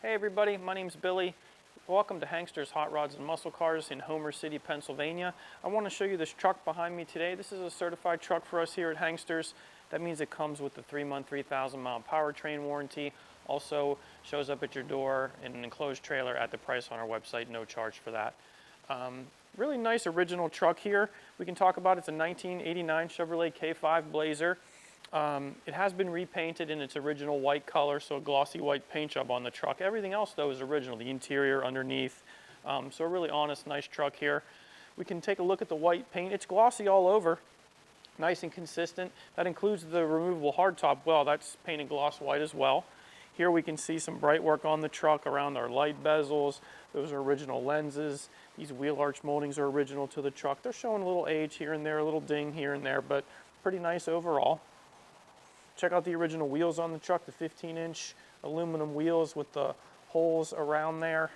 Hey everybody, my name's Billy. Welcome to Hankster's Hot Rods and Muscle Cars in Homer City, Pennsylvania. I want to show you this truck behind me today. This is a certified truck for us here at Hankster's. That means it comes with the 3-month, 3,000-mile powertrain warranty. Also shows up at your door in an enclosed trailer at the price on our website, no charge for that. Really nice original truck here. We can talk about it's a 1989 Chevrolet K5 Blazer. It has been repainted in its original white color, so a glossy white paint job on the truck. Everything else though is original, the interior, underneath. So a really honest, nice truck here. We can take a look at the white paint. It's glossy all over, nice and consistent. That includes the removable hardtop well, that's painted gloss white as well. Here we can see some bright work on the truck around our light bezels. Those are original lenses. These wheel arch moldings are original to the truck. They're showing a little age here and there, a little ding here and there, but pretty nice overall. Check out the original wheels on the truck, the 15-inch aluminum wheels with the holes around there.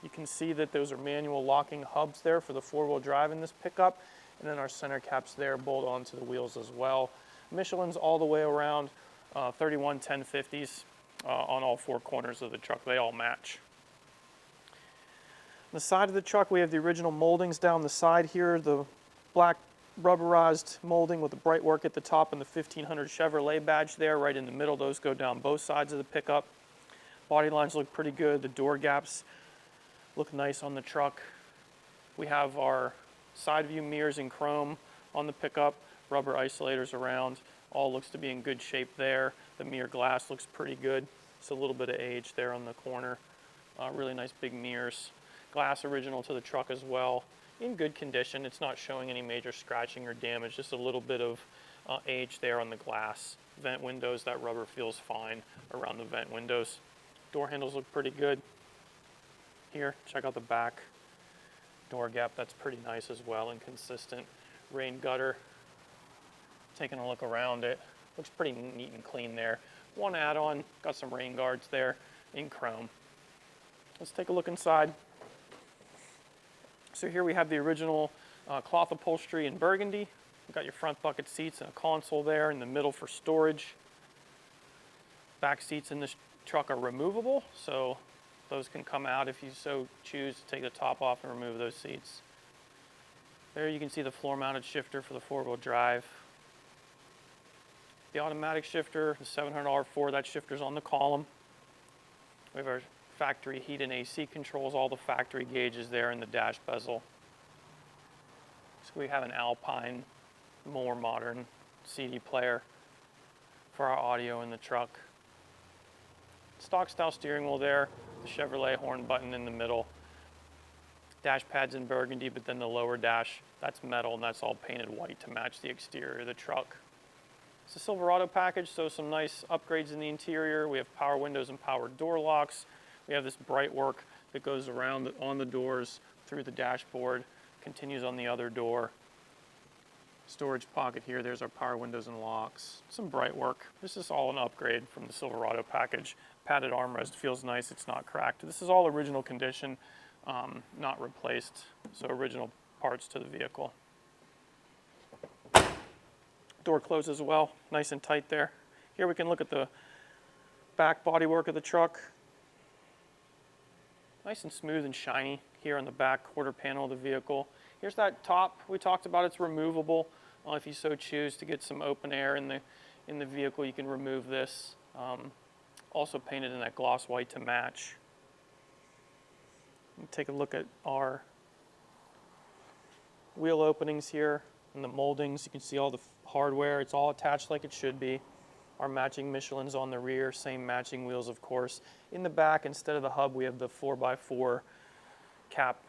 You can see that those are manual locking hubs there for the 4-wheel drive in this pickup. And then our center caps there bolt onto the wheels as well. Michelin's all the way around, 31 1050s on all 4 corners of the truck. They all match. On the side of the truck, we have the original moldings down the side here, the black rubberized molding with the bright work at the top and the 1500 Chevrolet badge there right in the middle. Those go down both sides of the pickup. Body lines look pretty good. The door gaps look nice on the truck. We have our side view mirrors in chrome on the pickup, rubber isolators around. All looks to be in good shape there. The mirror glass looks pretty good. It's a little bit of age there on the corner. Really nice big mirrors. Glass original to the truck as well. In good condition. It's not showing any major scratching or damage, just a little bit of age there on the glass. Vent windows, that rubber feels fine around the vent windows. Door handles look pretty good. Here, check out the back door gap, that's pretty nice as well and consistent. Rain gutter, taking a look around it, looks pretty neat and clean there. One add-on, got some rain guards there in chrome. Let's take a look inside. So here we have the original cloth upholstery in Burgundy. You've got your front bucket seats and a console there in the middle for storage. Back seats in this truck are removable, so those can come out if you so choose to take the top off and remove those seats. There you can see the floor-mounted shifter for the 4-wheel drive. The automatic shifter, the 700R4, that shifter's on the column. We have our factory heat and AC controls, all the factory gauges there in the dash bezel. So we have an Alpine, more modern CD player for our audio in the truck. Stock style steering wheel there, the Chevrolet horn button in the middle. Dash pads in Burgundy, but then the lower dash, that's metal and that's all painted white to match the exterior of the truck. It's a Silverado package, so some nice upgrades in the interior. We have power windows and power door locks. We have this bright work that goes around on the doors through the dashboard, continues on the other door. Storage pocket here, there's our power windows and locks. Some bright work. This is all an upgrade from the Silverado package. Padded armrest feels nice, it's not cracked. This is all original condition, not replaced, so original parts to the vehicle. Door closes well, nice and tight there. Here we can look at the back bodywork of the truck. Nice and smooth and shiny here on the back quarter panel of the vehicle. Here's that top we talked about. It's removable. If you so choose to get some open air in the vehicle, you can remove this. Also painted in that gloss white to match. Take a look at our wheel openings here and the moldings. You can see all the hardware. It's all attached like it should be. Our matching Michelin's on the rear, same matching wheels, of course. In the back, instead of the hub, we have the 4x4 cap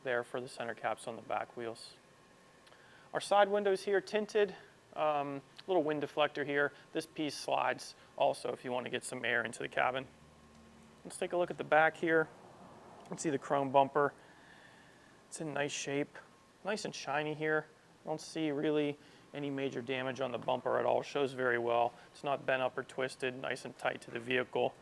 there for the center caps on the back wheels. Our side windows here tinted, little wind deflector here. This piece slides also if you want to get some air into the cabin. Let's take a look at the back here. You can see the chrome bumper. It's in nice shape, nice and shiny here. I don't see really any major damage on the bumper at all. Shows very well. It's not bent up or twisted, nice and tight to the vehicle.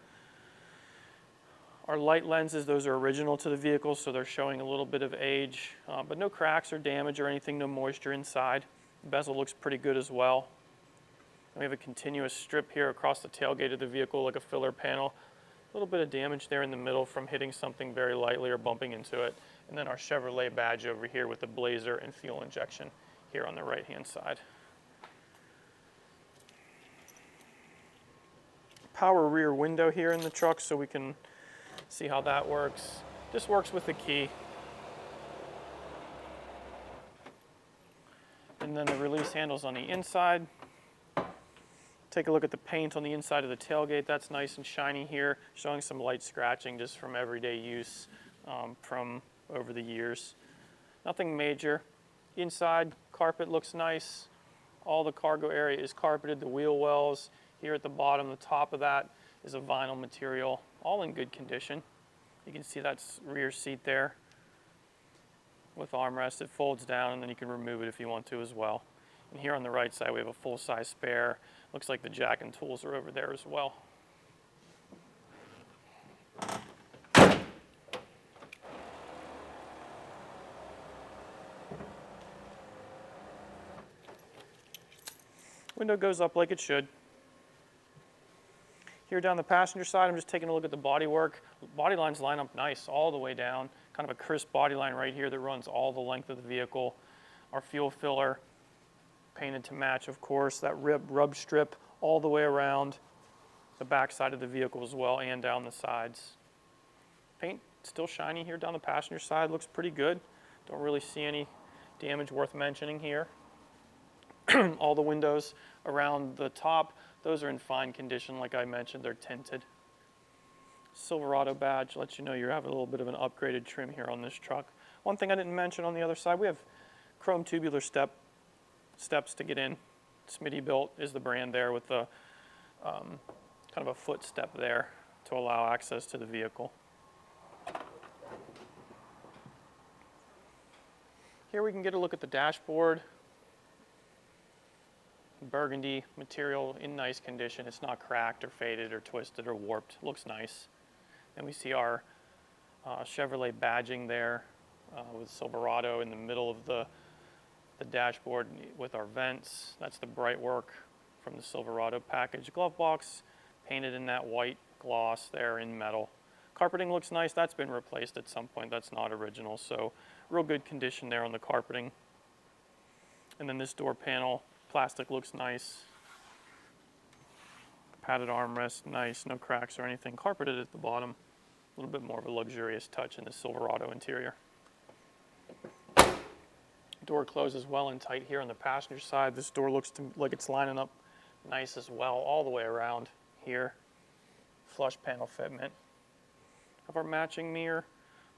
Our light lenses, those are original to the vehicle, so they're showing a little bit of age, but no cracks or damage or anything, no moisture inside. The bezel looks pretty good as well. And we have a continuous strip here across the tailgate of the vehicle, like a filler panel. A little bit of damage there in the middle from hitting something very lightly or bumping into it. And then our Chevrolet badge over here with the blazer and fuel injection here on the right-hand side. Power rear window here in the truck so we can see how that works. This works with the key. And then the release handles on the inside. Take a look at the paint on the inside of the tailgate. That's nice and shiny here, showing some light scratching just from everyday use from over the years. Nothing major. Inside, carpet looks nice. All the cargo area is carpeted. The wheel wells here at the bottom, the top of that is a vinyl material, all in good condition. You can see that's rear seat there with armrest. It folds down and then you can remove it if you want to as well. And here on the right side we have a full-size spare. Looks like the jack and tools are over there as well. Window goes up like it should. Here down the passenger side, I'm just taking a look at the bodywork. Body lines line up nice all the way down. Kind of a crisp body line right here that runs all the length of the vehicle. Our fuel filler, painted to match, of course. That rub strip all the way around the back side of the vehicle as well and down the sides. Paint still shiny here down the passenger side. Looks pretty good. Don't really see any damage worth mentioning here. All the windows around the top, those are in fine condition. Like I mentioned, they're tinted. Silverado badge lets you know you have a little bit of an upgraded trim here on this truck. One thing I didn't mention on the other side, we have chrome tubular steps to get in. Smittybilt is the brand there with the kind of a footstep there to allow access to the vehicle. Here we can get a look at the dashboard. Burgundy material in nice condition. It's not cracked or faded or twisted or warped. Looks nice. And we see our Chevrolet badging there with Silverado in the middle of the dashboard with our vents. That's the bright work from the Silverado package. Glove box painted in that white gloss there in metal. Carpeting looks nice. That's been replaced at some point. That's not original. So real good condition there on the carpeting. And then this door panel, plastic looks nice. Padded armrest, nice, no cracks or anything. Carpeted at the bottom. A little bit more of a luxurious touch in the Silverado interior. Door closes well and tight here on the passenger side. This door looks like it's lining up nice as well all the way around here. Flush panel fitment. Have our matching mirror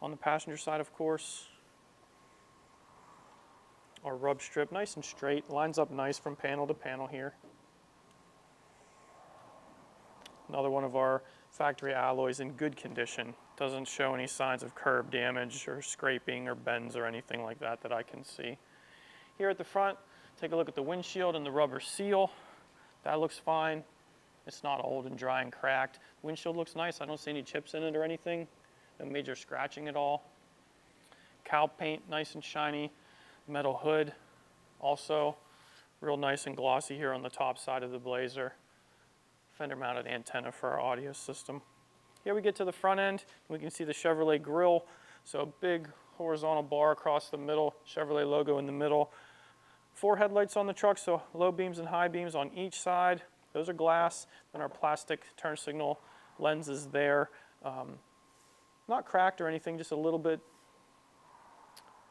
on the passenger side, of course. Our rub strip, nice and straight, lines up nice from panel to panel here. Another one of our factory alloys in good condition. Doesn't show any signs of curb damage or scraping or bends or anything like that that I can see. Here at the front, take a look at the windshield and the rubber seal. That looks fine. It's not old and dry and cracked. Windshield looks nice. I don't see any chips in it or anything. No major scratching at all. Cowl paint, nice and shiny. Metal hood, also real nice and glossy here on the top side of the Blazer. Fender mounted antenna for our audio system. Here we get to the front end. We can see the Chevrolet grille. So a big horizontal bar across the middle, Chevrolet logo in the middle. 4 headlights on the truck, so low beams and high beams on each side. Those are glass. Then our plastic turn signal lenses there. Not cracked or anything, just a little bit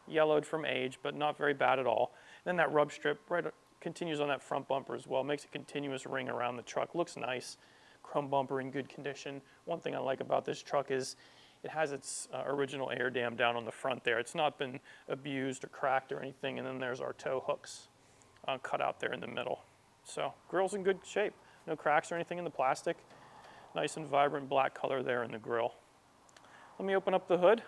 yellowed from age, but not very bad at all. And then that rub strip right continues on that front bumper as well. Makes a continuous ring around the truck. Looks nice. Chrome bumper in good condition. One thing I like about this truck is it has its original air dam down on the front there. It's not been abused or cracked or anything. And then there's our tow hooks cut out there in the middle. So grille's in good shape. No cracks or anything in the plastic. Nice and vibrant black color there in the grille. Let me open up the hood.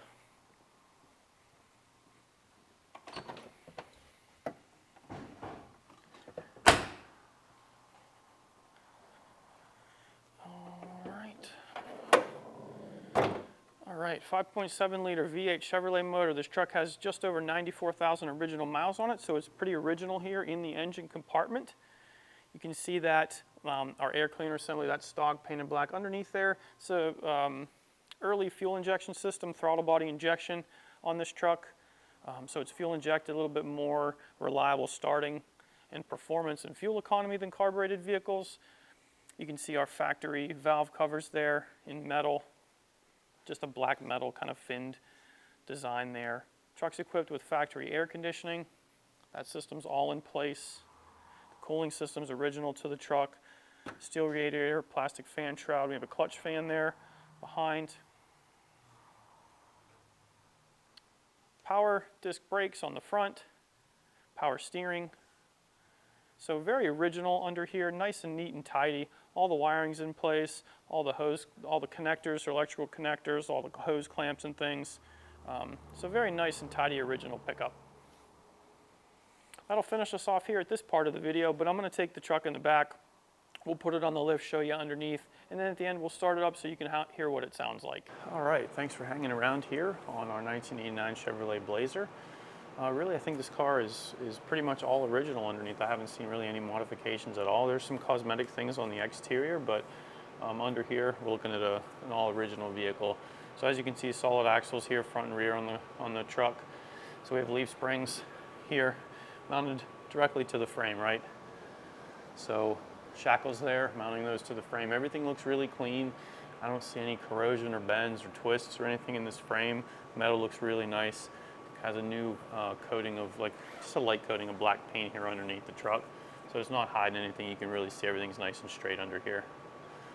All right, 5.7 liter V8 Chevrolet motor. This truck has just over 94,000 original miles on it, so it's pretty original here in the engine compartment. You can see that our air cleaner assembly, that's stock painted black. Underneath there, it's a early fuel injection system, throttle body injection on this truck. So it's fuel injected, a little bit more reliable starting and performance and fuel economy than carbureted vehicles. You can see our factory valve covers there in metal, just a black metal kind of finned design there. Truck's equipped with factory air conditioning. That system's all in place. The cooling system's original to the truck. Steel radiator, plastic fan shroud. We have a clutch fan there behind. Power disc brakes on the front. Power steering. So very original under here, nice and neat and tidy. All the wiring's in place, all the connectors, or electrical connectors, all the hose clamps and things. So very nice and tidy original pickup. That'll finish us off here at this part of the video, but I'm going to take the truck in the back. We'll put it on the lift, show you underneath, and then at the end we'll start it up so you can hear what it sounds like. All right, thanks for hanging around here on our 1989 Chevrolet Blazer. Really, I think this car is pretty much all original underneath. I haven't seen really any modifications at all. There's some cosmetic things on the exterior, but under here we're looking at an all original vehicle. So as you can see, solid axles here, front and rear on the truck. So we have leaf springs here mounted directly to the frame, right? So shackles there, mounting those to the frame. Everything looks really clean. I don't see any corrosion or bends or twists or anything in this frame. Metal looks really nice. It has a new coating of just a light coating of black paint here underneath the truck. So it's not hiding anything. You can really see everything's nice and straight under here.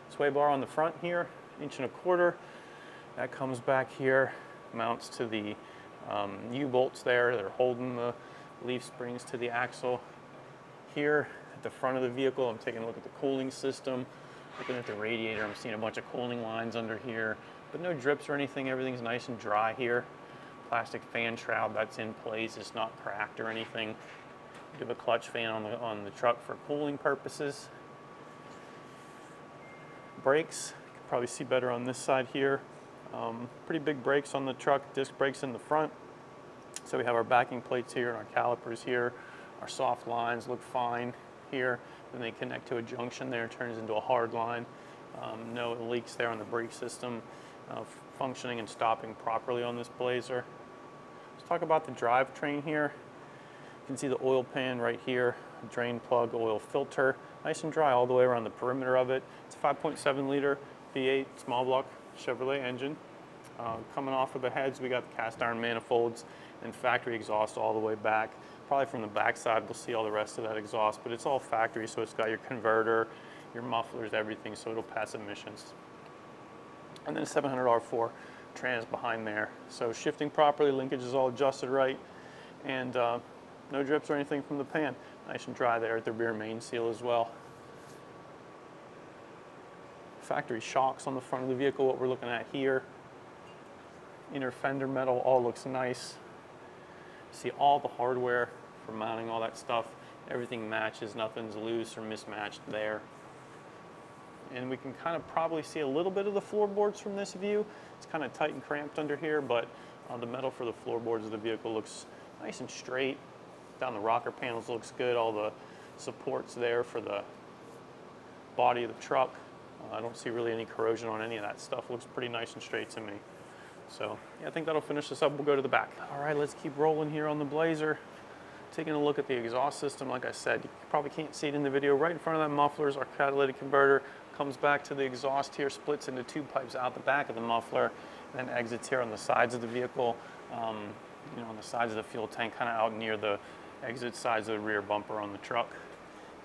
Sway bar on the front here, 1.25 inches. That comes back here, mounts to the U-bolts there. They're holding the leaf springs to the axle. Here at the front of the vehicle, I'm taking a look at the cooling system, looking at the radiator. I'm seeing a bunch of cooling lines under here, but no drips or anything. Everything's nice and dry here. Plastic fan shroud, that's in place. It's not cracked or anything. We have a clutch fan on the truck for cooling purposes. Brakes, you can probably see better on this side here. Pretty big brakes on the truck, disc brakes in the front. So we have our backing plates here and our calipers here. Our soft lines look fine here. Then they connect to a junction there, turns into a hard line. No leaks there on the brake system. Functioning and stopping properly on this Blazer. Let's talk about the drivetrain here. You can see the oil pan right here, drain plug, oil filter. Nice and dry all the way around the perimeter of it. It's a 5.7 liter V8 small block Chevrolet engine. Coming off of the heads, we got the cast iron manifolds and factory exhaust all the way back. Probably from the back side, we'll see all the rest of that exhaust, but it's all factory, so it's got your converter, your mufflers, everything, so it'll pass emissions. And then a 700 R4 trans behind there. So shifting properly, linkage is all adjusted right, and no drips or anything from the pan. Nice and dry there at the rear main seal as well. Factory shocks on the front of the vehicle, what we're looking at here. Inner fender metal, all looks nice. See all the hardware for mounting all that stuff. Everything matches, nothing's loose or mismatched there. And we can kind of probably see a little bit of the floorboards from this view. It's kind of tight and cramped under here, but the metal for the floorboards of the vehicle looks nice and straight. Down the rocker panels looks good. All the supports there for the body of the truck. I don't see really any corrosion on any of that stuff. Looks pretty nice and straight to me. So yeah, I think that'll finish this up. We'll go to the back. All right, let's keep rolling here on the Blazer. Taking a look at the exhaust system, like I said, you probably can't see it in the video. Right in front of that muffler is our catalytic converter. Comes back to the exhaust here, splits into two pipes out the back of the muffler, and then exits here on the sides of the vehicle, on the sides of the fuel tank, kind of out near the exit sides of the rear bumper on the truck.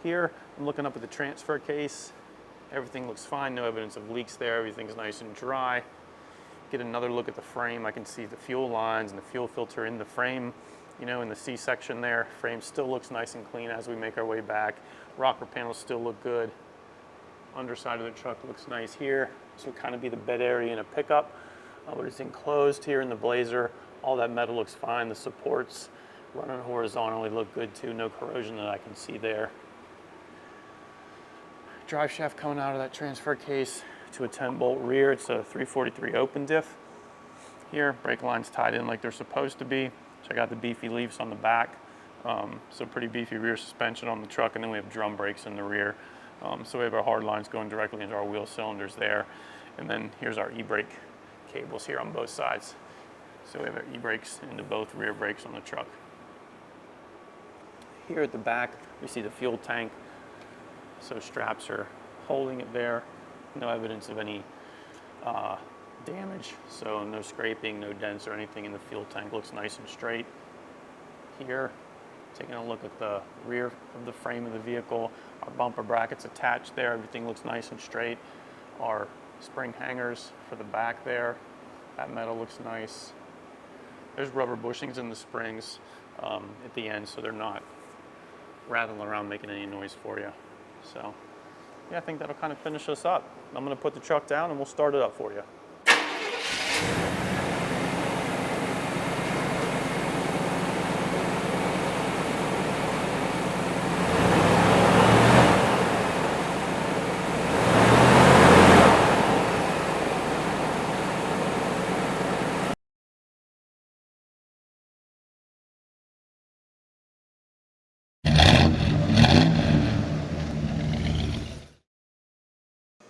Here, I'm looking up at the transfer case. Everything looks fine, no evidence of leaks there. Everything's nice and dry. Get another look at the frame. I can see the fuel lines and the fuel filter in the frame, in the C section there. Frame still looks nice and clean as we make our way back. Rocker panels still look good. Underside of the truck looks nice here. This would kind of be the bed area in a pickup, but it's enclosed here in the Blazer. All that metal looks fine. The supports running horizontally look good too. No corrosion that I can see there. Drive shaft coming out of that transfer case to a 10-bolt rear. It's a 343 open diff. Here, brake lines tied in like they're supposed to be. Check out the beefy leaves on the back. So pretty beefy rear suspension on the truck, and then we have drum brakes in the rear. So we have our hard lines going directly into our wheel cylinders there. And then here's our e-brake cables here on both sides. So we have our e-brakes into both rear brakes on the truck. Here at the back, we see the fuel tank. So straps are holding it there. No evidence of any damage. So no scraping, no dents or anything in the fuel tank. Looks nice and straight. Here, taking a look at the rear of the frame of the vehicle. Our bumper brackets attached there. Everything looks nice and straight. Our spring hangers for the back there. That metal looks nice. There's rubber bushings in the springs at the end, so they're not rattling around making any noise for you. So yeah, I think that'll kind of finish us up. I'm going to put the truck down and we'll start it up for you.